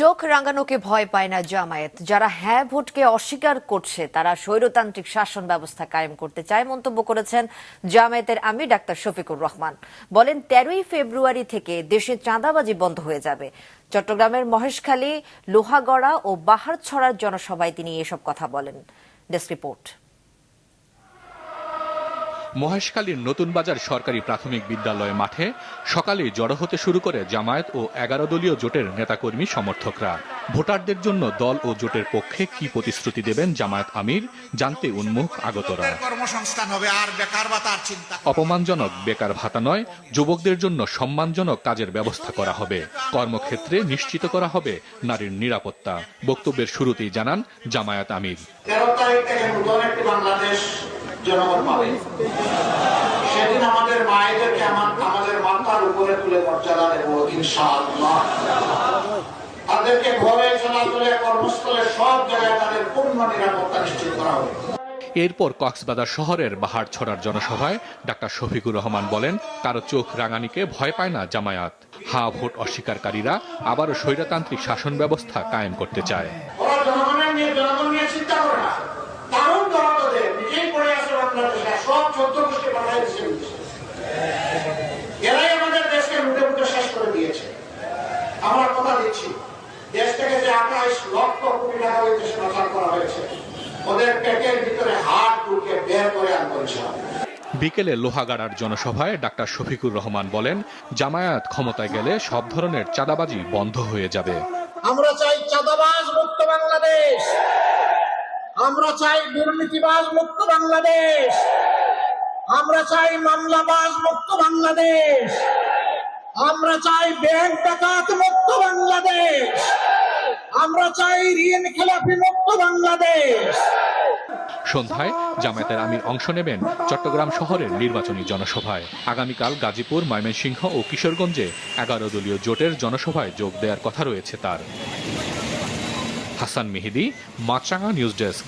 চোখ রাঙানোকে ভয় পায় না জামায়াত। যারা হ্যাঁ ভোটকে অস্বীকার করছে তারা স্বৈরতান্ত্রিক শাসন ব্যবস্থা কায়েম করতে চায় মন্তব্য করেছেন জামায়াতের আমির ডাক্তার শফিকুর রহমান। বলেন 13ই ফেব্রুয়ারি থেকে দেশে চাঁদাবাজি বন্ধ হয়ে যাবে। চট্টগ্রামের মহেশখালী, লোহাগড়া ও বাহারছড়ার জনসভায় তিনি এসব কথা বলেন। Desk report. মহেশখালীর নতুন বাজার সরকারি প্রাথমিক বিদ্যালয় মাঠে সকালেই জড়ো হতে শুরু করে জামায়াত ও 11 দলীয় জোটের নেতাকর্মী সমর্থকরা। ভোটারদের জন্য দল ও জোটের পক্ষে কি প্রতিশ্রুতি দেবেন জামায়াত আমির জানতে উন্মুখ আগতরা। কর্মসংস্থান হবে, আর বেকার ভাতার চিন্তা। অপমানজনক বেকার ভাতা নয়, যুবকদের জন্য সম্মানজনক কাজের ব্যবস্থা করা হবে। কর্মক্ষেত্রে নিশ্চিত করা হবে নারীর নিরাপত্তা। বক্তব্যের শুরুতেই জানান জামায়াত আমির, 13 তারিখ থেকে নতুন একটি বাংলাদেশ জনগণ পাবে। সেদিন আমাদের মায়েদেরকে আমাদের মাথার উপরে তুলে মর্যাদা দেব ইনশাআল্লাহ। তাদেরকে ঘরে, চলাচলে, কর্মস্থলে সব জায়গায় তাদের পূর্ণ নিরাপত্তা নিশ্চিত করা হবে। এরপর কক্সবাজার শহরের বাহারছড়ার জনসভায় ডাক্তার শফিকুর রহমান বলেন, কারো চোখ রাঙানিকে ভয় পায় না জামায়াত। হ্যাঁ ভোট অস্বীকারীরা আবারও স্বৈরতান্ত্রিক শাসন ব্যবস্থা কায়েম করতে চায়। ওরা জনগণ নিয়ে চিন্তা করে না। দারুণ দরদের নিজেই পড়ে আছে বাংলাদেশে, সব 14 গোষ্ঠী পাঠাই দিচ্ছে। এরাই আমাদের দেশকে লুটে লুটে শেষ করে দিয়েছে। আমরা কথা দিচ্ছি, দেশ থেকে যে 28 লক্ষ কোটি টাকা ওই দেশে পাচার করা হয়েছে, ওদের পেটের ভিতরে হাত ঢুকে বের করে আনবো ইনশাআল্লাহ। বিকেলে লোহাগাড়ার জনসভায় ডাক্তার শফিকুর রহমান বলেন, জামায়াত ক্ষমতায় গেলে সব ধরনের চাঁদাবাজি বন্ধ হয়ে যাবে। আমরা চাই চাঁদাবাজ মুক্ত বাংলাদেশ, আমরা চাই দুর্নীতিবাজ মুক্ত বাংলাদেশ, আমরা চাই মামলাবাজ মুক্ত বাংলাদেশ, আমরা চাই ব্যাংক ডাকাত মুক্ত বাংলাদেশ, আমরা চাই ঋণ খেলাপি মুক্ত বাংলাদেশ। সন্ধ্যায় জামায়াতের আমির অংশ নেবেন চট্টগ্রাম শহরের নির্বাচনী জনসভায়। আগামীকাল গাজীপুর, ময়মনসিংহ ও কিশোরগঞ্জে 11 দলীয় জোটের জনসভায় যোগ দেওয়ার কথা রয়েছে তার। হাসান মেহেদী, মাছরাঙা নিউজ ডেস্ক।